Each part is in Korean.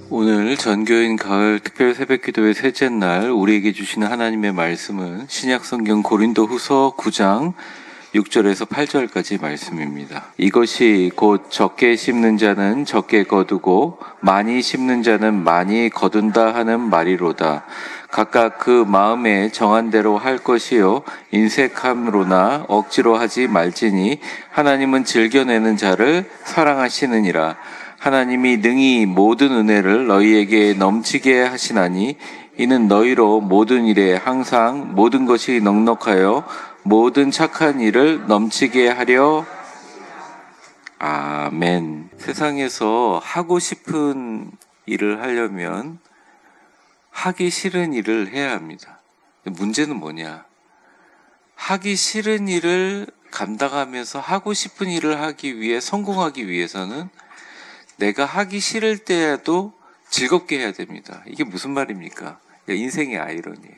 오늘 전교인 가을 특별 새벽기도의 셋째 날 우리에게 주시는 하나님의 말씀은 신약성경 고린도후서 9장 6절에서 8절까지 말씀입니다. 이것이 곧 적게 심는 자는 적게 거두고 많이 심는 자는 많이 거둔다 하는 말이로다. 각각 그 마음에 정한 대로 할 것이요 인색함으로나 억지로 하지 말지니 하나님은 즐겨내는 자를 사랑하시느니라. 하나님이 능히 모든 은혜를 너희에게 넘치게 하시나니 이는 너희로 모든 일에 항상 모든 것이 넉넉하여 모든 착한 일을 넘치게 하려. 아멘. 세상에서 하고 싶은 일을 하려면 하기 싫은 일을 해야 합니다. 문제는 뭐냐? 하기 싫은 일을 감당하면서 하고 싶은 일을 하기 위해 성공하기 위해서는 내가 하기 싫을 때라도 즐겁게 해야 됩니다. 이게 무슨 말입니까? 인생의 아이러니예요.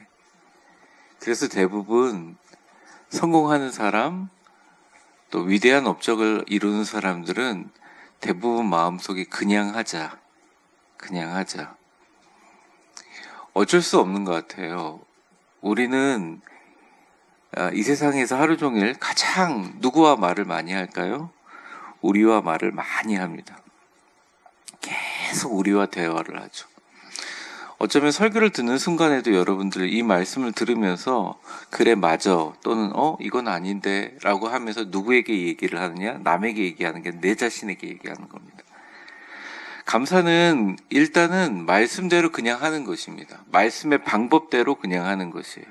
그래서 대부분 성공하는 사람, 또 위대한 업적을 이루는 사람들은 대부분 마음속에 그냥 하자. 어쩔 수 없는 것 같아요. 우리는 이 세상에서 하루 종일 가장 누구와 말을 많이 할까요? 우리와 말을 많이 합니다. 계속 우리와 대화를 하죠. 어쩌면 설교를 듣는 순간에도 여러분들 이 말씀을 들으면서 그래 맞아 또는 이건 아닌데 라고 하면서 누구에게 얘기를 하느냐? 남에게 얘기하는 게 내 자신에게 얘기하는 겁니다. 감사는 일단은 말씀대로 그냥 하는 것입니다. 말씀의 방법대로 그냥 하는 것이에요.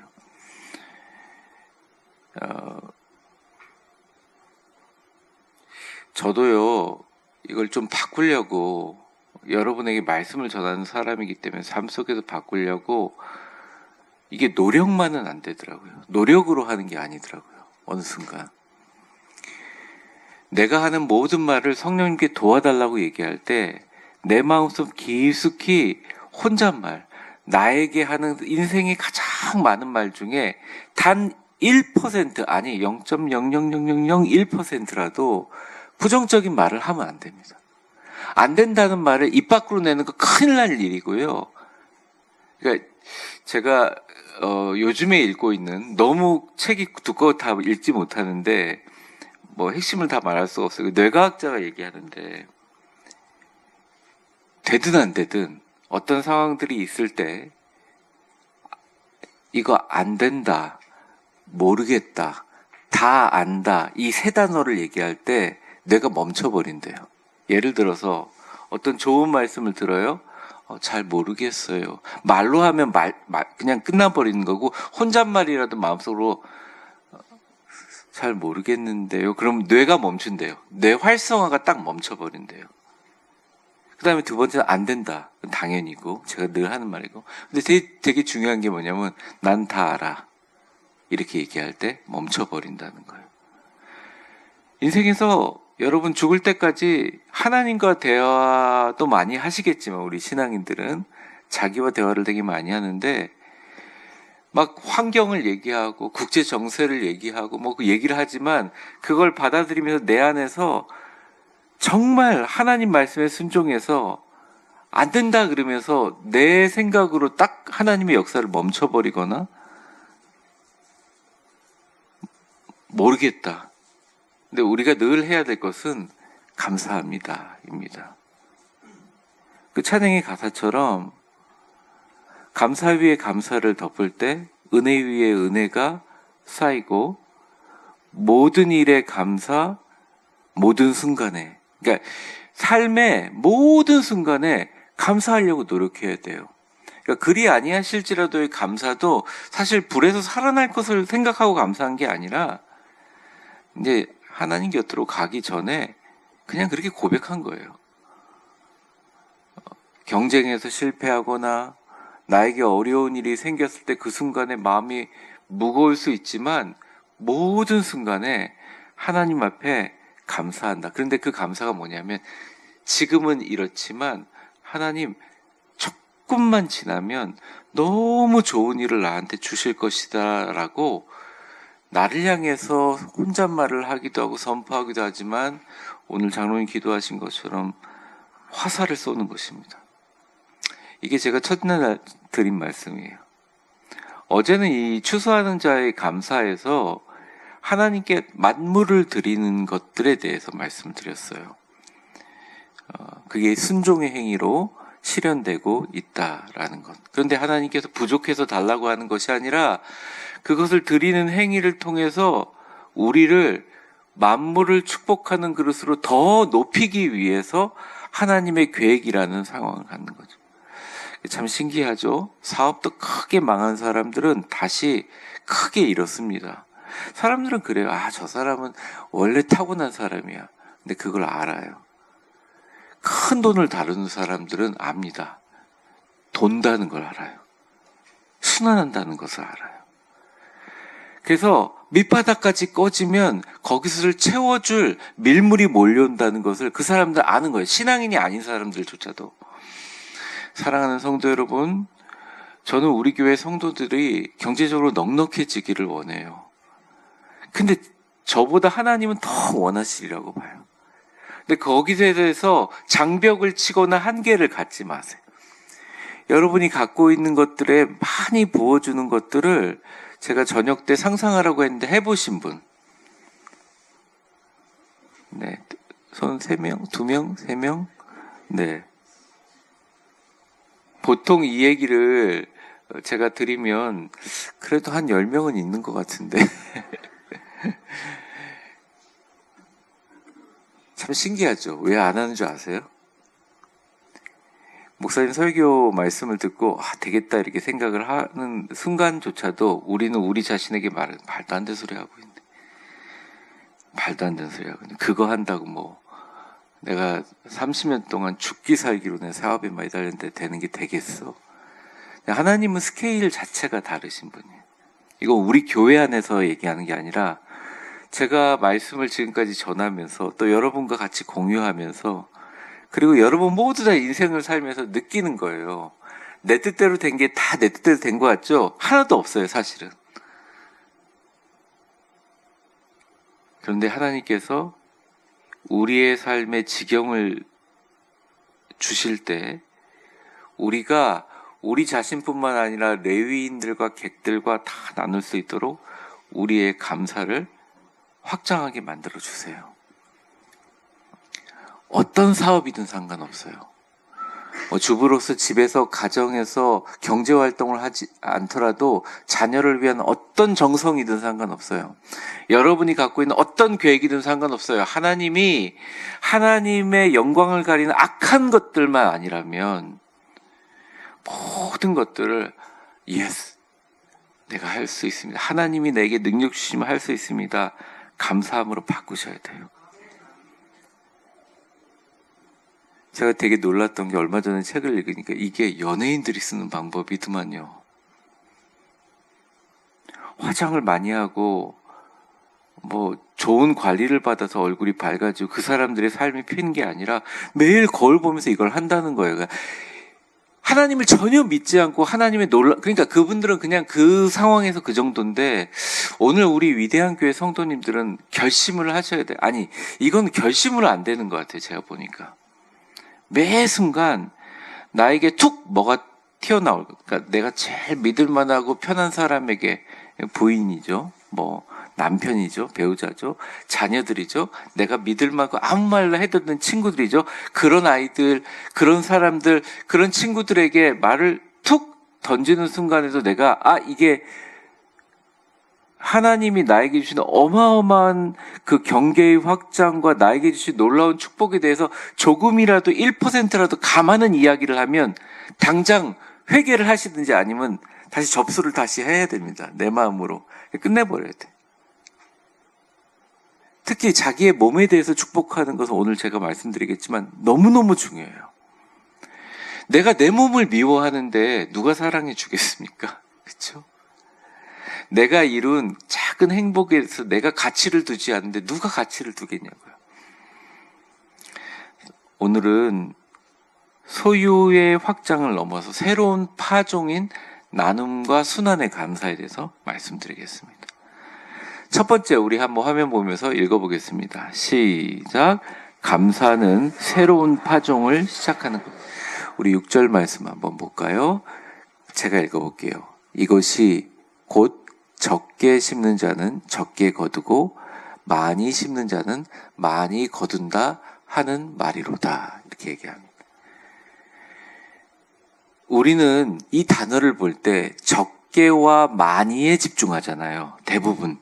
저도요 이걸 좀 바꾸려고 여러분에게 말씀을 전하는 사람이기 때문에 삶 속에서 바꾸려고 이게 노력만은 안 되더라고요. 노력으로 하는 게 아니더라고요. 어느 순간 내가 하는 모든 말을 성령님께 도와달라고 얘기할 때 내 마음속 깊숙이 혼잣말, 나에게 하는 인생의 가장 많은 말 중에 단 1% 아니 0.00001%라도 부정적인 말을 하면 안 됩니다. 안 된다는 말을 입 밖으로 내는 거 큰일 날 일이고요. 그러니까 제가 요즘에 읽고 있는 너무 책이 두꺼워 다 읽지 못하는데 뭐 핵심을 다 말할 수가 없어요. 뇌과학자가 얘기하는데 되든 안 되든 어떤 상황들이 있을 때 이거 안 된다, 모르겠다, 다 안다 이 세 단어를 얘기할 때 뇌가 멈춰버린대요. 예를 들어서 어떤 좋은 말씀을 들어요. 잘 모르겠어요. 말로 하면 그냥 끝나버리는 거고 혼잣말이라도 마음속으로 잘 모르겠는데요. 그럼 뇌가 멈춘대요. 뇌 활성화가 딱 멈춰버린대요. 그 다음에 두 번째는 안 된다. 당연히고 제가 늘 하는 말이고 근데 되게 중요한 게 뭐냐면 난 다 알아. 이렇게 얘기할 때 멈춰버린다는 거예요. 인생에서 여러분 죽을 때까지 하나님과 대화도 많이 하시겠지만 우리 신앙인들은 자기와 대화를 되게 많이 하는데 막 환경을 얘기하고 국제 정세를 얘기하고 뭐 그 얘기를 하지만 그걸 받아들이면서 내 안에서 정말 하나님 말씀에 순종해서 안 된다 그러면서 내 생각으로 딱 하나님의 역사를 멈춰버리거나 모르겠다. 근데 우리가 늘 해야 될 것은 감사합니다 입니다. 그 찬양의 가사처럼 감사 위에 감사를 덮을 때 은혜 위에 은혜가 쌓이고 모든 일에 감사 모든 순간에 그러니까 삶의 모든 순간에 감사하려고 노력해야 돼요. 그러니까 그리 아니하실지라도의 감사도 사실 불에서 살아날 것을 생각하고 감사한 게 아니라 이제 하나님 곁으로 가기 전에 그냥 그렇게 고백한 거예요. 경쟁에서 실패하거나 나에게 어려운 일이 생겼을 때 그 순간에 마음이 무거울 수 있지만 모든 순간에 하나님 앞에 감사한다. 그런데 그 감사가 뭐냐면 지금은 이렇지만 하나님 조금만 지나면 너무 좋은 일을 나한테 주실 것이다 라고 나를 향해서 혼잣말을 하기도 하고 선포하기도 하지만 오늘 장로님 기도하신 것처럼 화살을 쏘는 것입니다. 이게 제가 첫날 드린 말씀이에요. 어제는 이 추수하는 자의 감사에서 하나님께 만물을 드리는 것들에 대해서 말씀을 드렸어요. 그게 순종의 행위로 실현되고 있다라는 것. 그런데 하나님께서 부족해서 달라고 하는 것이 아니라 그것을 드리는 행위를 통해서 우리를 만물을 축복하는 그릇으로 더 높이기 위해서 하나님의 계획이라는 상황을 갖는 거죠. 참 신기하죠? 사업도 크게 망한 사람들은 다시 크게 잃었습니다. 사람들은 그래요. 저 사람은 원래 타고난 사람이야. 근데 그걸 알아요. 큰 돈을 다루는 사람들은 압니다. 돈다는 걸 알아요. 순환한다는 것을 알아요. 그래서 밑바닥까지 꺼지면 거기서를 채워줄 밀물이 몰려온다는 것을 그 사람들 아는 거예요. 신앙인이 아닌 사람들조차도. 사랑하는 성도 여러분, 저는 우리 교회 성도들이 경제적으로 넉넉해지기를 원해요. 근데 저보다 하나님은 더 원하시리라고 봐요. 근데 거기에 대해서 장벽을 치거나 한계를 갖지 마세요. 여러분이 갖고 있는 것들에 많이 부어주는 것들을 제가 저녁 때 상상하라고 했는데 해보신 분? 네. 손 3명? 2명? 3명? 네. 보통 이 얘기를 제가 드리면 그래도 한 10명은 있는 것 같은데. 참 신기하죠? 왜 안 하는 줄 아세요? 목사님 설교 말씀을 듣고 되겠다 이렇게 생각을 하는 순간조차도 우리는 우리 자신에게 말도 안 되는 소리 하고 있네. 말도 안 되는 소리 하고 있네. 그거 한다고 뭐 내가 30년 동안 죽기 살기로 내 사업에 많이 달렸는데 되는 게 되겠어? 하나님은 스케일 자체가 다르신 분이에요. 이거 우리 교회 안에서 얘기하는 게 아니라 제가 말씀을 지금까지 전하면서 또 여러분과 같이 공유하면서 그리고 여러분 모두 다 인생을 살면서 느끼는 거예요. 내 뜻대로 된 게 다 내 뜻대로 된 것 같죠? 하나도 없어요, 사실은. 그런데 하나님께서 우리의 삶의 지경을 주실 때 우리가 우리 자신뿐만 아니라 레위인들과 객들과 다 나눌 수 있도록 우리의 감사를 확장하게 만들어 주세요. 어떤 사업이든 상관없어요. 주부로서 집에서 가정에서 경제활동을 하지 않더라도 자녀를 위한 어떤 정성이든 상관없어요. 여러분이 갖고 있는 어떤 계획이든 상관없어요. 하나님이 하나님의 영광을 가리는 악한 것들만 아니라면 모든 것들을 예스, 내가 할 수 있습니다. 하나님이 내게 능력 주시면 할 수 있습니다. 감사함으로 바꾸셔야 돼요. 제가 되게 놀랐던 게 얼마 전에 책을 읽으니까 이게 연예인들이 쓰는 방법이더만요. 화장을 많이 하고 뭐 좋은 관리를 받아서 얼굴이 밝아지고 그 사람들의 삶이 피는 게 아니라 매일 거울 보면서 이걸 한다는 거예요. 그러니까 하나님을 전혀 믿지 않고 하나님의 그러니까 그분들은 그냥 그 상황에서 그 정도인데 오늘 우리 위대한 교회 성도님들은 결심을 하셔야 돼. 아니, 이건 결심으로 안 되는 것 같아요. 제가 보니까. 매 순간 나에게 툭 뭐가 튀어나올 것. 그러니까 내가 제일 믿을만하고 편한 사람에게 부인이죠. 뭐 남편이죠. 배우자죠. 자녀들이죠. 내가 믿을만하고 아무 말로 해듣는 친구들이죠. 그런 아이들, 그런 사람들, 그런 친구들에게 말을 툭 던지는 순간에도 내가 이게 하나님이 나에게 주신 어마어마한 그 경계의 확장과 나에게 주신 놀라운 축복에 대해서 조금이라도 1%라도 감하는 이야기를 하면 당장 회개를 하시든지 아니면 다시 접수를 다시 해야 됩니다. 내 마음으로. 끝내버려야 돼. 특히 자기의 몸에 대해서 축복하는 것은 오늘 제가 말씀드리겠지만 너무너무 중요해요. 내가 내 몸을 미워하는데 누가 사랑해 주겠습니까? 그렇죠? 내가 이룬 작은 행복에서 내가 가치를 두지 않는데 누가 가치를 두겠냐고요. 오늘은 소유의 확장을 넘어서 새로운 파종인 나눔과 순환의 감사에 대해서 말씀드리겠습니다. 첫 번째 우리 한번 화면 보면서 읽어보겠습니다. 시작. 감사는 새로운 파종을 시작하는 것. 우리 6절 말씀 한번 볼까요? 제가 읽어볼게요. 이것이 곧 적게 심는 자는 적게 거두고 많이 심는 자는 많이 거둔다 하는 말이로다. 이렇게 얘기합니다. 우리는 이 단어를 볼 때 적게와 많이에 집중하잖아요. 대부분.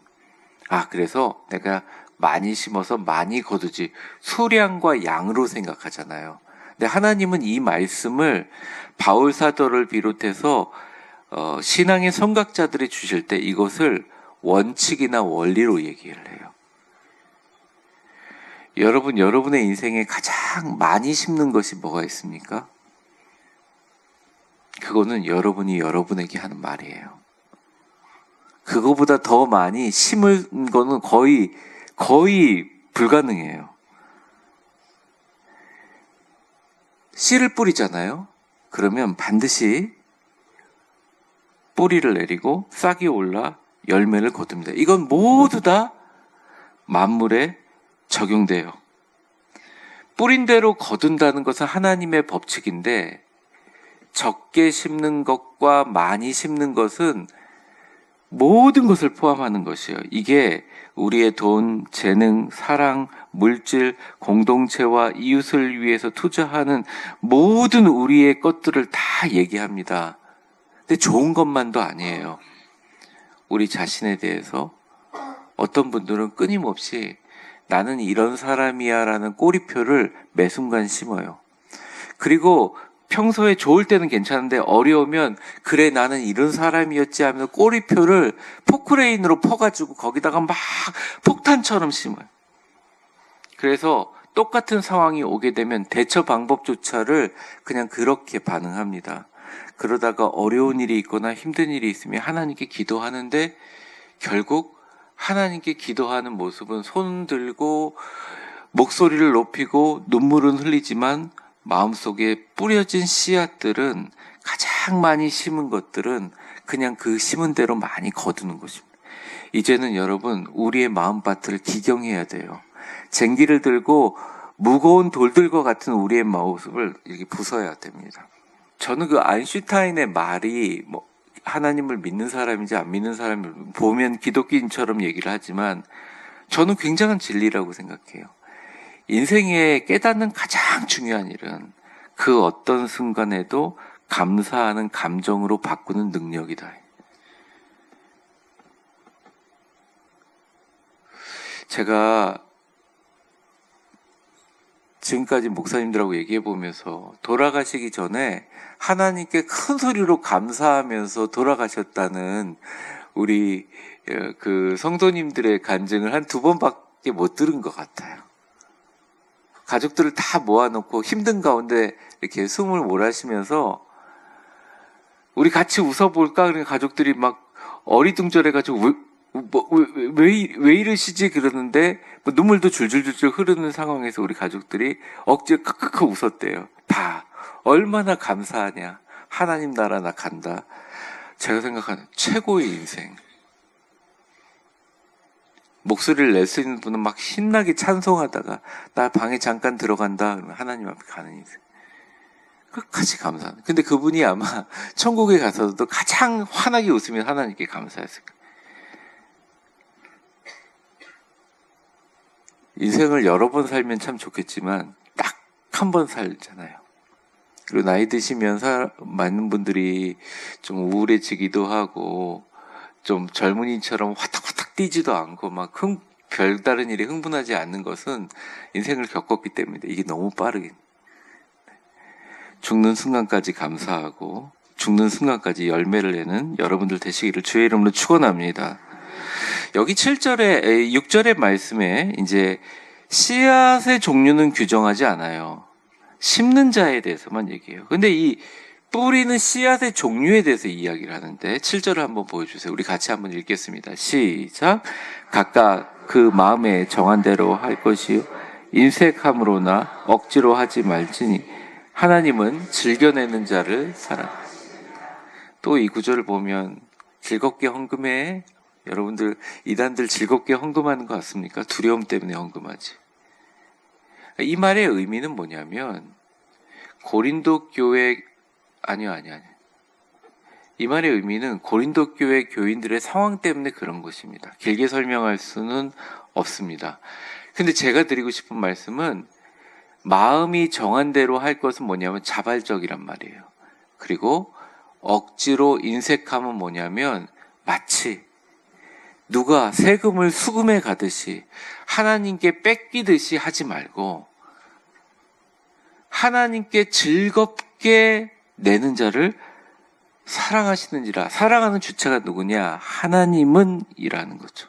그래서 내가 많이 심어서 많이 거두지 수량과 양으로 생각하잖아요. 근데 하나님은 이 말씀을 바울 사도를 비롯해서 신앙의 선각자들이 주실 때 이것을 원칙이나 원리로 얘기를 해요. 여러분, 여러분의 인생에 가장 많이 심는 것이 뭐가 있습니까? 그거는 여러분이 여러분에게 하는 말이에요. 그거보다 더 많이 심은 거는 거의 불가능해요. 씨를 뿌리잖아요. 그러면 반드시 뿌리를 내리고 싹이 올라 열매를 거둡니다. 이건 모두 다 만물에 적용돼요. 뿌린 대로 거둔다는 것은 하나님의 법칙인데 적게 심는 것과 많이 심는 것은 모든 것을 포함하는 것이에요. 이게 우리의 돈, 재능, 사랑, 물질, 공동체와 이웃을 위해서 투자하는 모든 우리의 것들을 다 얘기합니다. 근데 좋은 것만도 아니에요. 우리 자신에 대해서 어떤 분들은 끊임없이 나는 이런 사람이야 라는 꼬리표를 매 순간 심어요. 그리고 평소에 좋을 때는 괜찮은데 어려우면 그래 나는 이런 사람이었지 하면서 꼬리표를 포크레인으로 퍼가지고 거기다가 막 폭탄처럼 심어요. 그래서 똑같은 상황이 오게 되면 대처 방법조차를 그냥 그렇게 반응합니다. 그러다가 어려운 일이 있거나 힘든 일이 있으면 하나님께 기도하는데 결국 하나님께 기도하는 모습은 손 들고 목소리를 높이고 눈물은 흘리지만 마음속에 뿌려진 씨앗들은 가장 많이 심은 것들은 그냥 그 심은 대로 많이 거두는 것입니다. 이제는 여러분 우리의 마음밭을 기경해야 돼요. 쟁기를 들고 무거운 돌들과 같은 우리의 모습을 이렇게 부숴야 됩니다. 저는 그 아인슈타인의 말이 하나님을 믿는 사람인지 안 믿는 사람을 보면 기독교인처럼 얘기를 하지만 저는 굉장한 진리라고 생각해요. 인생에 깨닫는 가장 중요한 일은 그 어떤 순간에도 감사하는 감정으로 바꾸는 능력이다. 제가 지금까지 목사님들하고 얘기해 보면서 돌아가시기 전에 하나님께 큰 소리로 감사하면서 돌아가셨다는 우리 그 성도님들의 간증을 한 2번밖에 못 들은 것 같아요. 가족들을 다 모아놓고 힘든 가운데 이렇게 숨을 몰아쉬면서 우리 같이 웃어볼까? 그러니까 가족들이 막 어리둥절해가지고 왜 이러시지? 그러는데 눈물도 줄줄줄줄 흐르는 상황에서 우리 가족들이 억지로 크크크 웃었대요. 봐, 얼마나 감사하냐. 하나님 나라 나 간다. 제가 생각하는 최고의 인생. 목소리를 낼 수 있는 분은 막 신나게 찬송하다가 나 방에 잠깐 들어간다 그러면 하나님 앞에 가는 인생. 끝까지 감사하는. 근데 그분이 아마 천국에 가서도 가장 환하게 웃으면 하나님께 감사했을 거예요. 인생을 여러 번 살면 참 좋겠지만 딱 한 번 살잖아요. 그리고 나이 드시면 많은 분들이 좀 우울해지기도 하고 좀 젊은이처럼 화탁화탁 뛰지도 않고 막 별다른 일에 흥분하지 않는 것은 인생을 겪었기 때문에 이게 너무 빠르게 죽는 순간까지 감사하고 죽는 순간까지 열매를 내는 여러분들 되시기를 주의 이름으로 축원합니다. 여기 6절의 말씀에 이제 씨앗의 종류는 규정하지 않아요. 심는 자에 대해서만 얘기해요. 근데 이 뿌리는 씨앗의 종류에 대해서 이야기를 하는데 7절을 한번 보여주세요. 우리 같이 한번 읽겠습니다. 시작. 각각 그 마음에 정한 대로 할 것이요 인색함으로나 억지로 하지 말지니 하나님은 즐겨내는 자를 사랑하시니. 또 이 구절을 보면 즐겁게 헌금해. 여러분들 이단들 즐겁게 헌금하는 것 같습니까? 두려움 때문에 헌금하지. 이 말의 의미는 뭐냐면 고린도 교회 아니요. 이 말의 의미는 고린도 교회 교인들의 상황 때문에 그런 것입니다. 길게 설명할 수는 없습니다. 근데 제가 드리고 싶은 말씀은 마음이 정한 대로 할 것은 뭐냐면 자발적이란 말이에요. 그리고 억지로 인색함은 뭐냐면 마치 누가 세금을 수금해 가듯이 하나님께 뺏기듯이 하지 말고 하나님께 즐겁게 내는 자를 사랑하시는지라. 사랑하는 주체가 누구냐? 하나님은 이라는 거죠.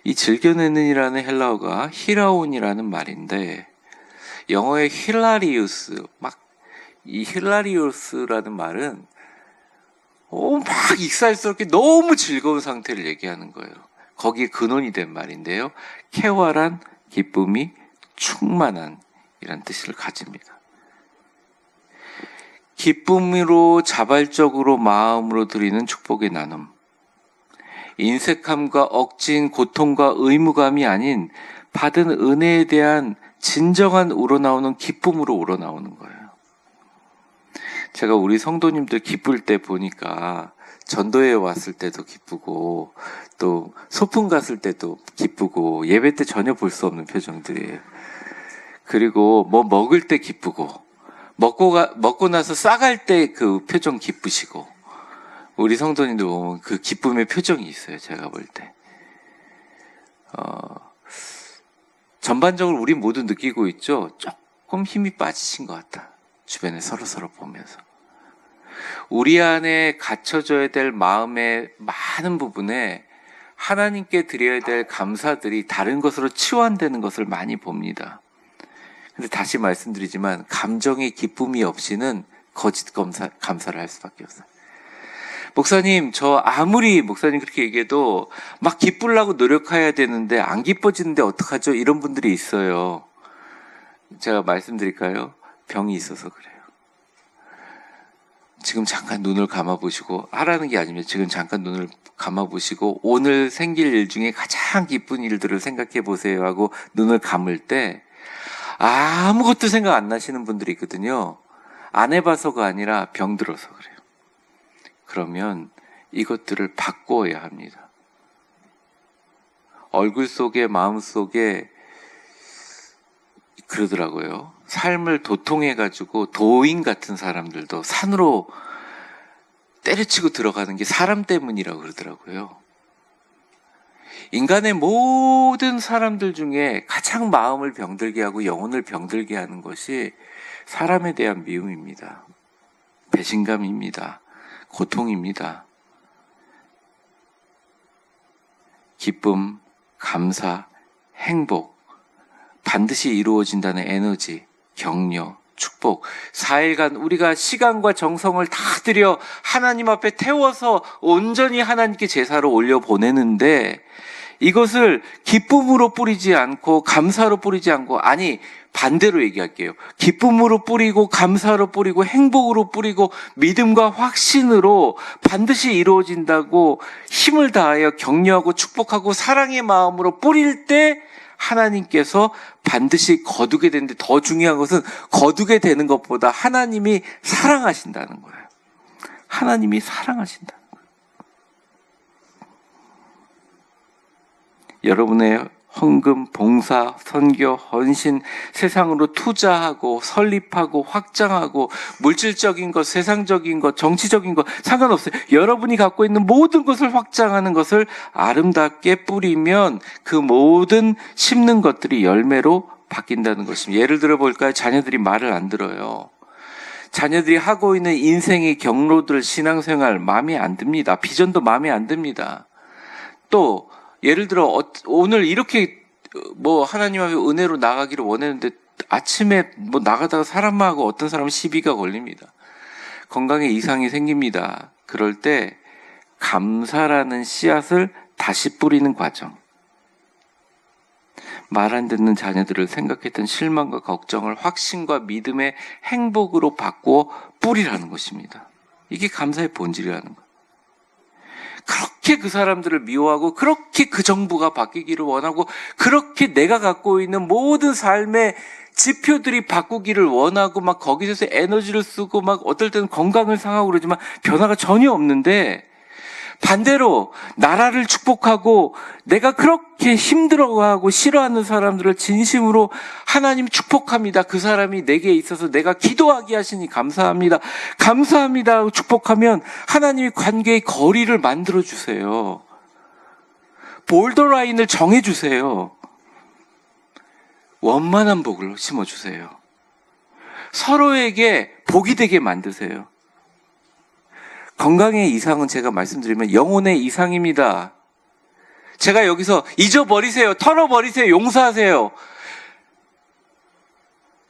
이 즐겨내는이라는 헬라어가 히라온이라는 말인데 영어의 힐라리우스, 이 힐라리우스라는 말은 막 익살스럽게 너무 즐거운 상태를 얘기하는 거예요. 거기에 근원이 된 말인데요. 쾌활한 기쁨이 충만한 이란 뜻을 가집니다. 기쁨으로 자발적으로 마음으로 드리는 축복의 나눔. 인색함과 억진 고통과 의무감이 아닌 받은 은혜에 대한 진정한 우러나오는 기쁨으로 우러나오는 거예요. 제가 우리 성도님들 기쁠 때 보니까 전도회 왔을 때도 기쁘고 또 소풍 갔을 때도 기쁘고 예배 때 전혀 볼 수 없는 표정들이에요. 그리고 뭐 먹을 때 기쁘고 먹고 나서 싸갈 때 그 표정 기쁘시고 우리 성도님들 보면 그 기쁨의 표정이 있어요. 제가 볼 때. 전반적으로 우리 모두 느끼고 있죠. 조금 힘이 빠지신 것 같다. 주변에 서로 보면서. 우리 안에 갖춰져야 될 마음의 많은 부분에 하나님께 드려야 될 감사들이 다른 것으로 치환되는 것을 많이 봅니다. 근데 다시 말씀드리지만 감정의 기쁨이 없이는 거짓 감사를 할 수밖에 없어요. 목사님, 저 아무리 목사님 그렇게 얘기해도 막 기쁘려고 노력해야 되는데 안 기뻐지는데 어떡하죠? 이런 분들이 있어요. 제가 말씀드릴까요? 병이 있어서 그래요. 지금 잠깐 눈을 감아보시고, 하라는 게 아니면 지금 잠깐 눈을 감아보시고 오늘 생길 일 중에 가장 기쁜 일들을 생각해 보세요 하고 눈을 감을 때 아무것도 생각 안 나시는 분들이 있거든요. 안 해봐서가 아니라 병들어서 그래요. 그러면 이것들을 바꿔야 합니다. 얼굴 속에 마음 속에 그러더라고요. 삶을 도통해가지고 도인 같은 사람들도 산으로 때려치고 들어가는 게 사람 때문이라고 그러더라고요. 인간의 모든 사람들 중에 가장 마음을 병들게 하고 영혼을 병들게 하는 것이 사람에 대한 미움입니다. 배신감입니다. 고통입니다. 기쁨, 감사, 행복, 반드시 이루어진다는 에너지, 격려, 축복. 4일간 우리가 시간과 정성을 다 들여 하나님 앞에 태워서 온전히 하나님께 제사로 올려보내는데 이것을 기쁨으로 뿌리지 않고 감사로 뿌리지 않고, 아니 반대로 얘기할게요. 기쁨으로 뿌리고 감사로 뿌리고 행복으로 뿌리고 믿음과 확신으로 반드시 이루어진다고 힘을 다하여 격려하고 축복하고 사랑의 마음으로 뿌릴 때 하나님께서 반드시 거두게 되는데, 더 중요한 것은 거두게 되는 것보다 하나님이 사랑하신다는 거예요. 하나님이 사랑하신다는 거예요. 여러분의 헌금, 봉사, 선교, 헌신, 세상으로 투자하고 설립하고 확장하고 물질적인 것, 세상적인 것, 정치적인 것 상관없어요. 여러분이 갖고 있는 모든 것을 확장하는 것을 아름답게 뿌리면 그 모든 심는 것들이 열매로 바뀐다는 것입니다. 예를 들어 볼까요? 자녀들이 말을 안 들어요. 자녀들이 하고 있는 인생의 경로들, 신앙생활 마음에 안 듭니다. 비전도 마음에 안 듭니다. 또 예를 들어 오늘 이렇게 하나님 앞에 은혜로 나가기를 원했는데 아침에 나가다가 사람하고 어떤 사람은 시비가 걸립니다. 건강에 이상이 생깁니다. 그럴 때 감사라는 씨앗을 다시 뿌리는 과정. 말 안 듣는 자녀들을 생각했던 실망과 걱정을 확신과 믿음의 행복으로 바꾸어 뿌리라는 것입니다. 이게 감사의 본질이라는 거예요. 그렇게 그 사람들을 미워하고 그렇게 그 정부가 바뀌기를 원하고 그렇게 내가 갖고 있는 모든 삶의 지표들이 바꾸기를 원하고 막 거기서 에너지를 쓰고 막 어떨 때는 건강을 상하고 그러지만 변화가 전혀 없는데 반대로 나라를 축복하고 내가 그렇게 힘들어하고 싫어하는 사람들을 진심으로 하나님 축복합니다. 그 사람이 내게 있어서 내가 기도하게 하시니 감사합니다. 감사합니다 하고 축복하면 하나님이 관계의 거리를 만들어 주세요. 볼더 라인을 정해 주세요. 원만한 복을 심어 주세요. 서로에게 복이 되게 만드세요. 건강의 이상은 제가 말씀드리면 영혼의 이상입니다. 제가 여기서 잊어버리세요. 털어버리세요. 용서하세요.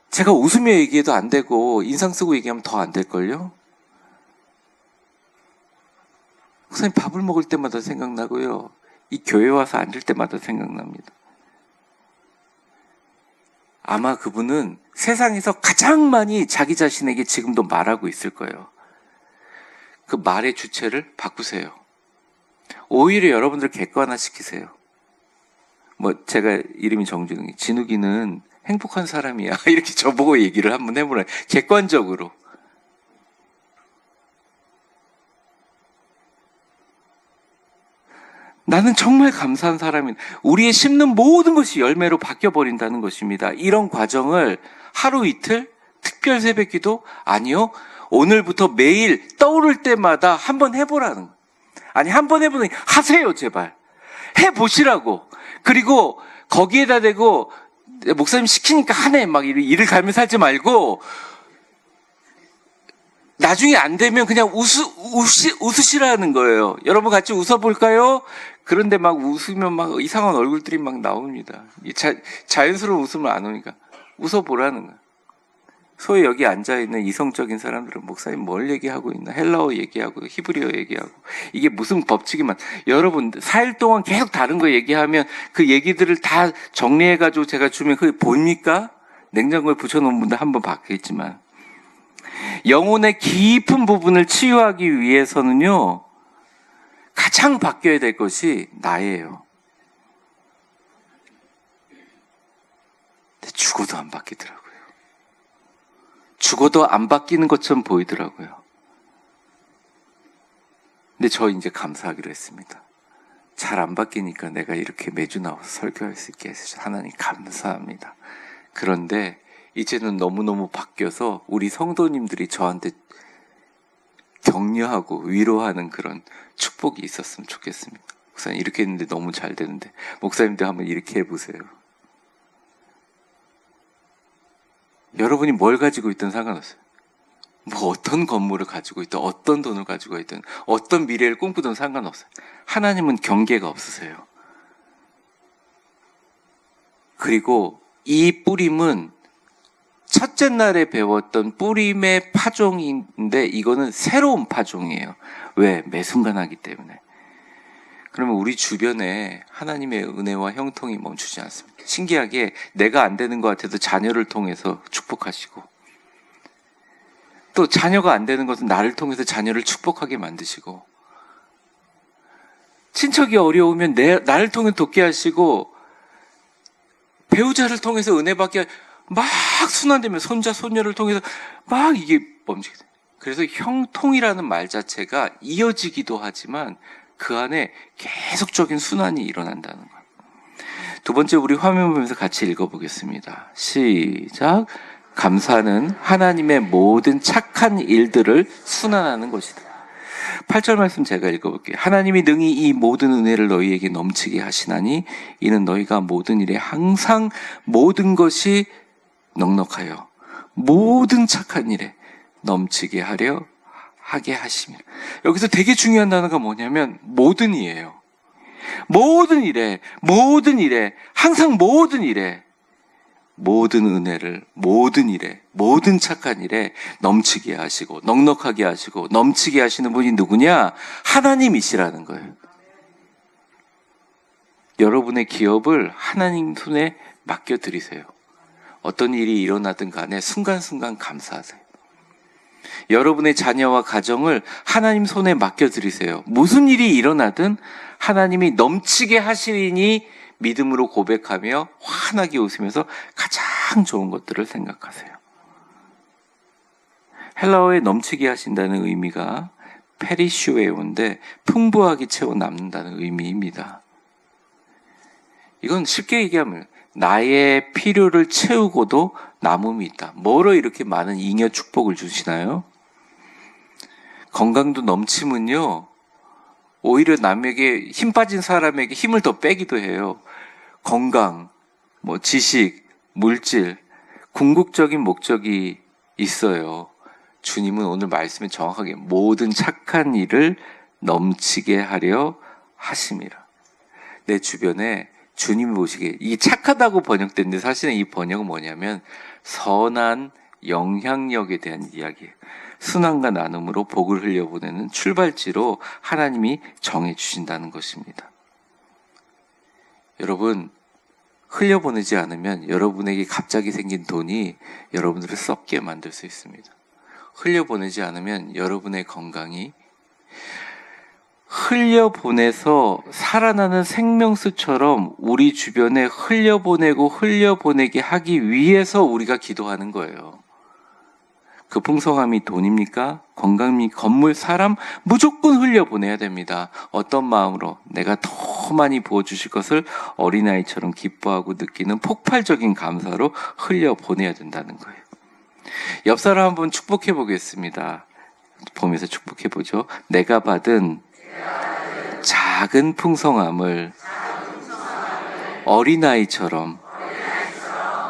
제가 웃으며 얘기해도 안 되고 인상 쓰고 얘기하면 더 안 될걸요? 목사님 밥을 먹을 때마다 생각나고요. 이 교회 와서 앉을 때마다 생각납니다. 아마 그분은 세상에서 가장 많이 자기 자신에게 지금도 말하고 있을 거예요. 그 말의 주체를 바꾸세요. 오히려 여러분들 객관화시키세요. 제가 이름이 정준웅이, 진욱이는 행복한 사람이야. 이렇게 저보고 얘기를 한번 해보라. 객관적으로. 나는 정말 감사한 사람이다. 우리의 심는 모든 것이 열매로 바뀌어버린다는 것입니다. 이런 과정을 하루 이틀, 특별 새벽기도 아니요. 오늘부터 매일 떠오를 때마다 한번 해보라는 거예요. 아니 한번 해보는 게 하세요 제발. 해보시라고. 그리고 거기에다 대고 목사님 시키니까 하네 막 이를 갈면서 하지 말고 나중에 안 되면 그냥 웃으시라는 거예요. 여러분 같이 웃어볼까요? 그런데 막 웃으면 막 이상한 얼굴들이 막 나옵니다. 자연스러운 웃음을 안 오니까 웃어보라는 거예요. 소위 여기 앉아있는 이성적인 사람들은 목사님 뭘 얘기하고 있나? 헬라어 얘기하고 히브리어 얘기하고 이게 무슨 법칙이만. 여러분 4일 동안 계속 다른 거 얘기하면 그 얘기들을 다 정리해가지고 제가 주면 그게 봅니까? 냉장고에 붙여놓은 분들 한번 봤겠지만 영혼의 깊은 부분을 치유하기 위해서는요 가장 바뀌어야 될 것이 나예요. 근데 죽어도 안 바뀌더라고요. 죽어도 안 바뀌는 것처럼 보이더라고요. 근데 저 이제 감사하기로 했습니다. 잘 안 바뀌니까 내가 이렇게 매주 나와서 설교할 수 있게 해주셔서 하나님 감사합니다. 그런데 이제는 너무너무 바뀌어서 우리 성도님들이 저한테 격려하고 위로하는 그런 축복이 있었으면 좋겠습니다. 목사님 이렇게 했는데 너무 잘 되는데 목사님도 한번 이렇게 해보세요. 여러분이 뭘 가지고 있든 상관없어요. 어떤 건물을 가지고 있든 어떤 돈을 가지고 있든 어떤 미래를 꿈꾸든 상관없어요. 하나님은 경계가 없으세요. 그리고 이 뿌림은 첫째 날에 배웠던 뿌림의 파종인데 이거는 새로운 파종이에요. 왜? 매 순간 하기 때문에. 그러면 우리 주변에 하나님의 은혜와 형통이 멈추지 않습니다. 신기하게 내가 안 되는 것 같아도 자녀를 통해서 축복하시고 또 자녀가 안 되는 것은 나를 통해서 자녀를 축복하게 만드시고 친척이 어려우면 나를 통해 돕게 하시고 배우자를 통해서 은혜 받게 막 순환되면 손자 손녀를 통해서 막 이게 멈추게 돼요. 그래서 형통이라는 말 자체가 이어지기도 하지만 그 안에 계속적인 순환이 일어난다는 거예요. 두 번째 우리 화면 보면서 같이 읽어보겠습니다. 시작. 감사는 하나님의 모든 착한 일들을 순환하는 것이다. 8절 말씀 제가 읽어볼게요. 하나님이 능히 이 모든 은혜를 너희에게 넘치게 하시나니 이는 너희가 모든 일에 항상 모든 것이 넉넉하여 모든 착한 일에 넘치게 하게 하시며. 여기서 되게 중요한 단어가 뭐냐면 모든이에요. 모든 일에 항상 모든 일에 모든 은혜를 모든 일에 모든 착한 일에 넘치게 하시고 넉넉하게 하시고 넘치게 하시는 분이 누구냐? 하나님이시라는 거예요. 여러분의 기업을 하나님 손에 맡겨드리세요. 어떤 일이 일어나든 간에 순간순간 감사하세요. 여러분의 자녀와 가정을 하나님 손에 맡겨드리세요. 무슨 일이 일어나든 하나님이 넘치게 하시리니 믿음으로 고백하며 환하게 웃으면서 가장 좋은 것들을 생각하세요. 헬라어에 넘치게 하신다는 의미가 페리슈에오인데 풍부하게 채워 남는다는 의미입니다. 이건 쉽게 얘기하면 나의 필요를 채우고도 남음이 있다. 뭐로 이렇게 많은 잉여 축복을 주시나요? 건강도 넘치면요, 오히려 남에게, 힘 빠진 사람에게 힘을 더 빼기도 해요. 건강, 지식, 물질, 궁극적인 목적이 있어요. 주님은 오늘 말씀에 정확하게 모든 착한 일을 넘치게 하려 하심이라. 내 주변에 주님이 보시기에, 이게 착하다고 번역됐는데 사실은 이 번역은 뭐냐면 선한 영향력에 대한 이야기예요. 순환과 나눔으로 복을 흘려보내는 출발지로 하나님이 정해주신다는 것입니다. 여러분, 흘려보내지 않으면 여러분에게 갑자기 생긴 돈이 여러분들을 썩게 만들 수 있습니다. 흘려보내지 않으면 여러분의 건강이, 흘려보내서 살아나는 생명수처럼 우리 주변에 흘려보내고 흘려보내게 하기 위해서 우리가 기도하는 거예요. 그 풍성함이 돈입니까? 건강이, 건물, 사람 무조건 흘려보내야 됩니다. 어떤 마음으로? 내가 더 많이 부어주실 것을 어린아이처럼 기뻐하고 느끼는 폭발적인 감사로 흘려보내야 된다는 거예요. 옆 사람 한번 축복해 보겠습니다. 보면서 축복해 보죠. 내가 받은 작은 풍성함을 어린아이처럼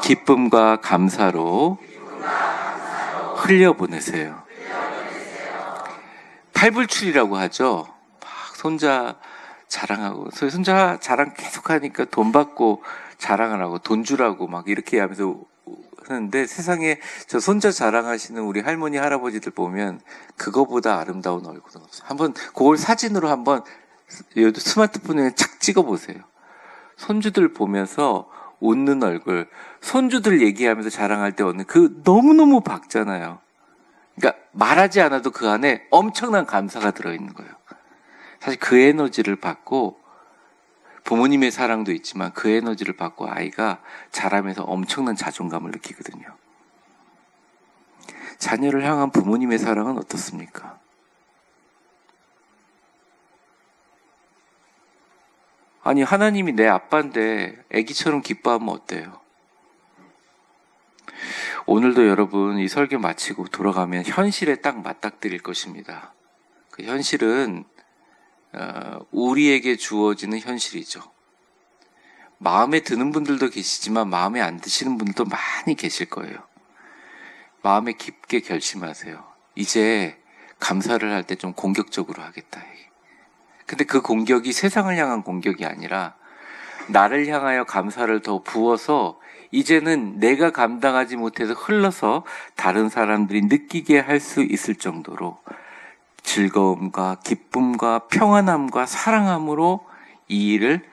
기쁨과 감사로 흘려보내세요. 팔불출이라고 하죠. 막 손자 자랑하고, 손자 자랑 계속하니까 돈 받고 자랑을 하고 돈 주라고 막 이렇게 하면서 하는데, 세상에 저 손자 자랑하시는 우리 할머니 할아버지들 보면 그거보다 아름다운 얼굴은 없어요. 한번 그걸 사진으로 한번 스마트폰에 착 찍어보세요. 손주들 보면서 웃는 얼굴, 손주들 얘기하면서 자랑할 때 얻는 그 너무너무 밝잖아요. 그러니까 말하지 않아도 그 안에 엄청난 감사가 들어있는 거예요. 사실 그 에너지를 받고, 부모님의 사랑도 있지만 그 에너지를 받고 아이가 자라면서 엄청난 자존감을 느끼거든요. 자녀를 향한 부모님의 사랑은 어떻습니까? 아니, 하나님이 내 아빠인데 애기처럼 기뻐하면 어때요? 오늘도 여러분 이 설교 마치고 돌아가면 현실에 딱 맞닥뜨릴 것입니다. 그 현실은 우리에게 주어지는 현실이죠. 마음에 드는 분들도 계시지만 마음에 안 드시는 분들도 많이 계실 거예요. 마음에 깊게 결심하세요. 이제 감사를 할 때 좀 공격적으로 하겠다. 근데 그 공격이 세상을 향한 공격이 아니라 나를 향하여 감사를 더 부어서 이제는 내가 감당하지 못해서 흘러서 다른 사람들이 느끼게 할 수 있을 정도로 즐거움과 기쁨과 평안함과 사랑함으로 이 일을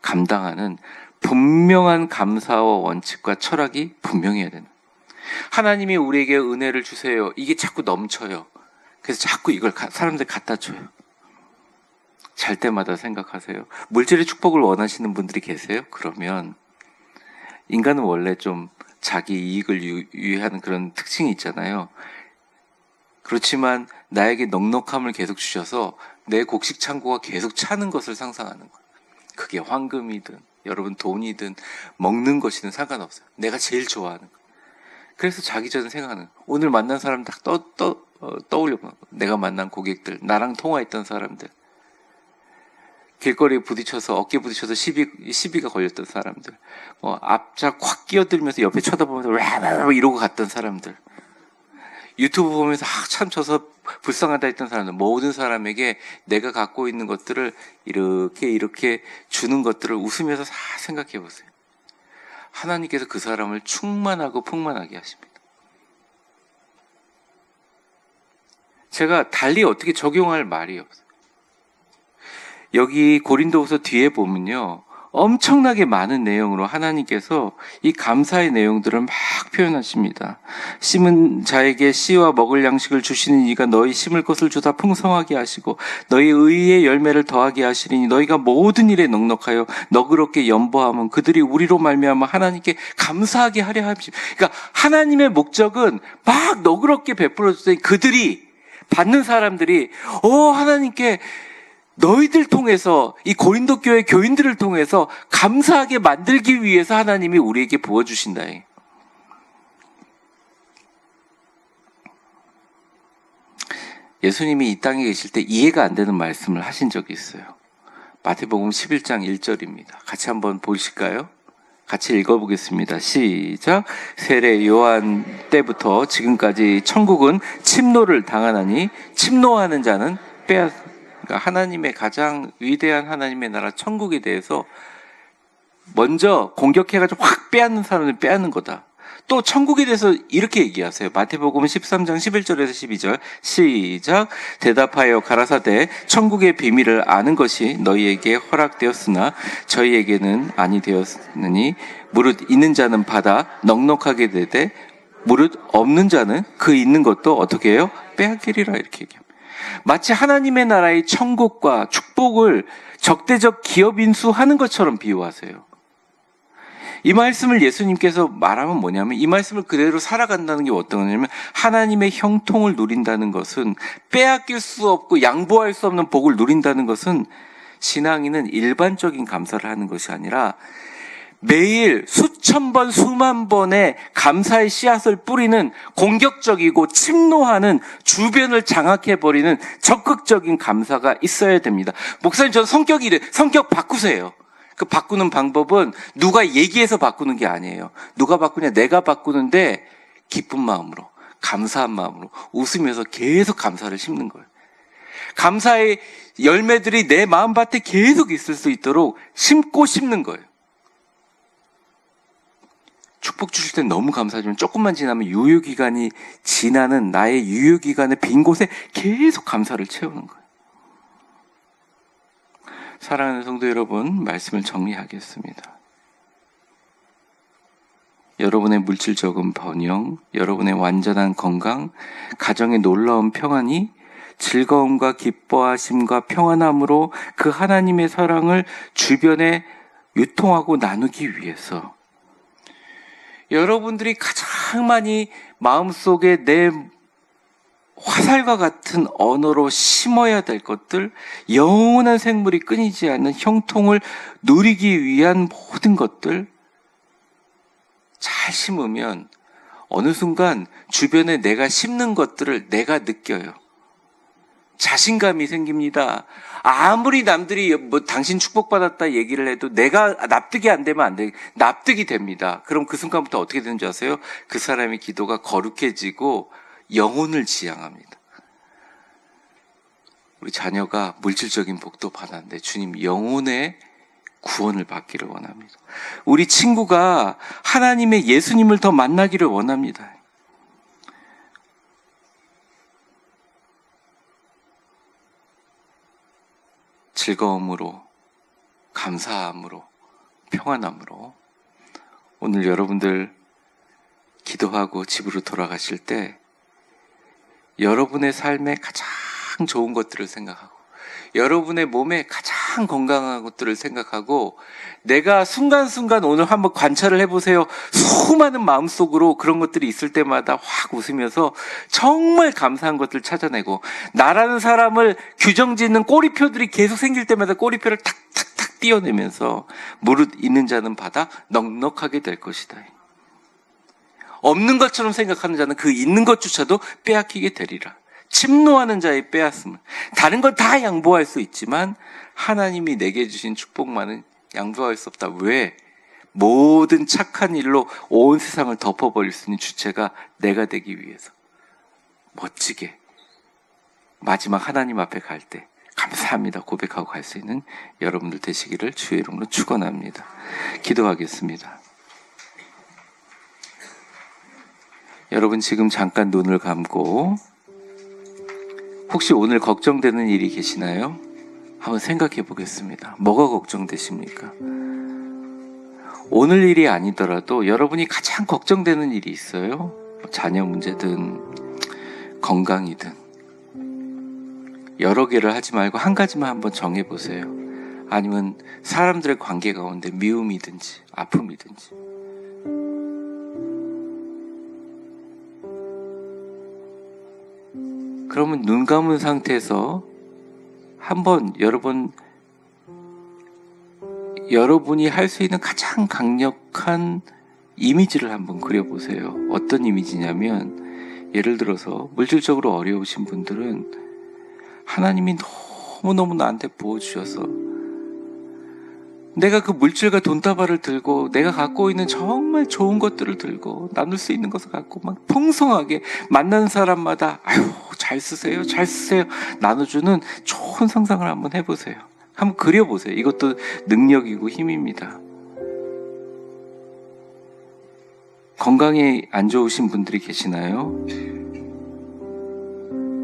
감당하는 분명한 감사와 원칙과 철학이 분명해야 되는. 하나님이 우리에게 은혜를 주세요. 이게 자꾸 넘쳐요. 그래서 자꾸 이걸 사람들 갖다 줘요. 잘 때마다 생각하세요. 물질의 축복을 원하시는 분들이 계세요? 그러면 인간은 원래 좀 자기 이익을 위하는 그런 특징이 있잖아요. 그렇지만 나에게 넉넉함을 계속 주셔서 내 곡식 창고가 계속 차는 것을 상상하는 거예요. 그게 황금이든 여러분 돈이든 먹는 것이든 상관없어요. 내가 제일 좋아하는 거. 그래서 자기 전에 생각하는, 오늘 만난 사람 딱 떠올려. 내가 만난 고객들, 나랑 통화했던 사람들, 길거리에 부딪혀서 어깨 부딪혀서 시비가 걸렸던 사람들, 앞차 확 끼어들면서 옆에 쳐다보면서 와 이러고 갔던 사람들, 유튜브 보면서 참 쳐서 불쌍하다 했던 사람들, 모든 사람에게 내가 갖고 있는 것들을 이렇게 주는 것들을 웃으면서 다 생각해 보세요. 하나님께서 그 사람을 충만하고 풍만하게 하십니다. 제가 달리 어떻게 적용할 말이 없어요. 여기 고린도후서 뒤에 보면요, 엄청나게 많은 내용으로 하나님께서 이 감사의 내용들을 막 표현하십니다. 심은 자에게 씨와 먹을 양식을 주시는 이가 너희 심을 것을 주사 풍성하게 하시고 너희 의의 열매를 더하게 하시리니 너희가 모든 일에 넉넉하여 너그럽게 연보하면 그들이 우리로 말미암아 하나님께 감사하게 하려 함이십니다. 그러니까 하나님의 목적은 막 너그럽게 베풀어 주더니 그들이 받는 사람들이 하나님께 너희들 통해서 이 고린도 교회 교인들을 통해서 감사하게 만들기 위해서 하나님이 우리에게 부어주신다. 예수님이 이 땅에 계실 때 이해가 안 되는 말씀을 하신 적이 있어요. 마태복음 11장 1절입니다. 같이 한번 보실까요? 같이 읽어보겠습니다. 시작. 세례 요한 때부터 지금까지 천국은 침노를 당하나니 침노하는 자는 그러니까 하나님의 가장 위대한 하나님의 나라 천국에 대해서 먼저 공격해가지고 확 빼앗는 사람을 빼앗는 거다. 또 천국에 대해서 이렇게 얘기하세요. 마태복음 13장 11절에서 12절 시작. 대답하여 가라사대 천국의 비밀을 아는 것이 너희에게 허락되었으나 저희에게는 아니 되었느니 무릇 있는 자는 받아 넉넉하게 되되 무릇 없는 자는 그 있는 것도 어떻게 해요? 빼앗기리라 이렇게 얘기합니다. 마치 하나님의 나라의 천국과 축복을 적대적 기업 인수하는 것처럼 비유하세요. 이 말씀을 예수님께서 말하면 뭐냐면 이 말씀을 그대로 살아간다는 게 어떤 거냐면 하나님의 형통을 누린다는 것은 빼앗길 수 없고 양보할 수 없는 복을 누린다는 것은 신앙인은 일반적인 감사를 하는 것이 아니라 매일 수천 번 수만 번의 감사의 씨앗을 뿌리는 공격적이고 침노하는 주변을 장악해버리는 적극적인 감사가 있어야 됩니다. 목사님 전 성격이 이래. 성격 바꾸세요. 그 바꾸는 방법은 누가 얘기해서 바꾸는 게 아니에요. 누가 바꾸냐? 내가 바꾸는데 기쁜 마음으로, 감사한 마음으로 웃으면서 계속 감사를 심는 거예요. 감사의 열매들이 내 마음밭에 계속 있을 수 있도록 심고 심는 거예요. 축복 주실 땐 너무 감사하지만 조금만 지나면 유효기간이 지나는 나의 유효기간의 빈 곳에 계속 감사를 채우는 거예요. 사랑하는 성도 여러분, 말씀을 정리하겠습니다. 여러분의 물질적인 번영, 여러분의 완전한 건강, 가정의 놀라운 평안이 즐거움과 기뻐하심과 평안함으로 그 하나님의 사랑을 주변에 유통하고 나누기 위해서 여러분들이 가장 많이 마음속에 내 화살과 같은 언어로 심어야 될 것들, 영원한 생물이 끊이지 않는 형통을 누리기 위한 모든 것들 잘 심으면 어느 순간 주변에 내가 심는 것들을 내가 느껴요. 자신감이 생깁니다. 아무리 남들이 당신 축복받았다 얘기를 해도 내가 납득이 안 되면 안 돼. 납득이 됩니다. 그럼 그 순간부터 어떻게 되는지 아세요? 그 사람의 기도가 거룩해지고 영혼을 지향합니다. 우리 자녀가 물질적인 복도 받았는데 주님 영혼의 구원을 받기를 원합니다. 우리 친구가 하나님의 예수님을 더 만나기를 원합니다. 즐거움으로, 감사함으로, 평안함으로 오늘 여러분들 기도하고 집으로 돌아가실 때 여러분의 삶에 가장 좋은 것들을 생각하고 여러분의 몸에 가장 건강한 것들을 생각하고 내가 순간순간 오늘 한번 관찰을 해보세요. 수많은 마음속으로 그런 것들이 있을 때마다 확 웃으면서 정말 감사한 것들을 찾아내고 나라는 사람을 규정짓는 꼬리표들이 계속 생길 때마다 꼬리표를 탁탁탁 띄어내면서 무릇 있는 자는 받아 넉넉하게 될 것이다. 없는 것처럼 생각하는 자는 그 있는 것조차도 빼앗기게 되리라. 침노하는 자의 빼앗음을. 다른 걸 다 양보할 수 있지만 하나님이 내게 주신 축복만은 양보할 수 없다. 왜? 모든 착한 일로 온 세상을 덮어버릴 수 있는 주체가 내가 되기 위해서 멋지게 마지막 하나님 앞에 갈 때 감사합니다 고백하고 갈 수 있는 여러분들 되시기를 주의 이름으로 축원합니다. 기도하겠습니다. 여러분 지금 잠깐 눈을 감고 혹시 오늘 걱정되는 일이 계시나요? 한번 생각해 보겠습니다. 뭐가 걱정되십니까? 오늘 일이 아니더라도 여러분이 가장 걱정되는 일이 있어요? 자녀 문제든 건강이든 여러 개를 하지 말고 한 가지만 한번 정해보세요. 아니면 사람들의 관계 가운데 미움이든지 아픔이든지. 그러면 눈 감은 상태에서 한번 여러분이 할 수 있는 가장 강력한 이미지를 한번 그려보세요. 어떤 이미지냐면, 예를 들어서 물질적으로 어려우신 분들은 하나님이 너무너무 나한테 부어주셔서 내가 그 물질과 돈다발을 들고 내가 갖고 있는 정말 좋은 것들을 들고 나눌 수 있는 것을 갖고 막 풍성하게 만나는 사람마다 아유 잘 쓰세요 잘 쓰세요 나눠주는 좋은 상상을 한번 해보세요. 한번 그려보세요. 이것도 능력이고 힘입니다. 건강에 안 좋으신 분들이 계시나요?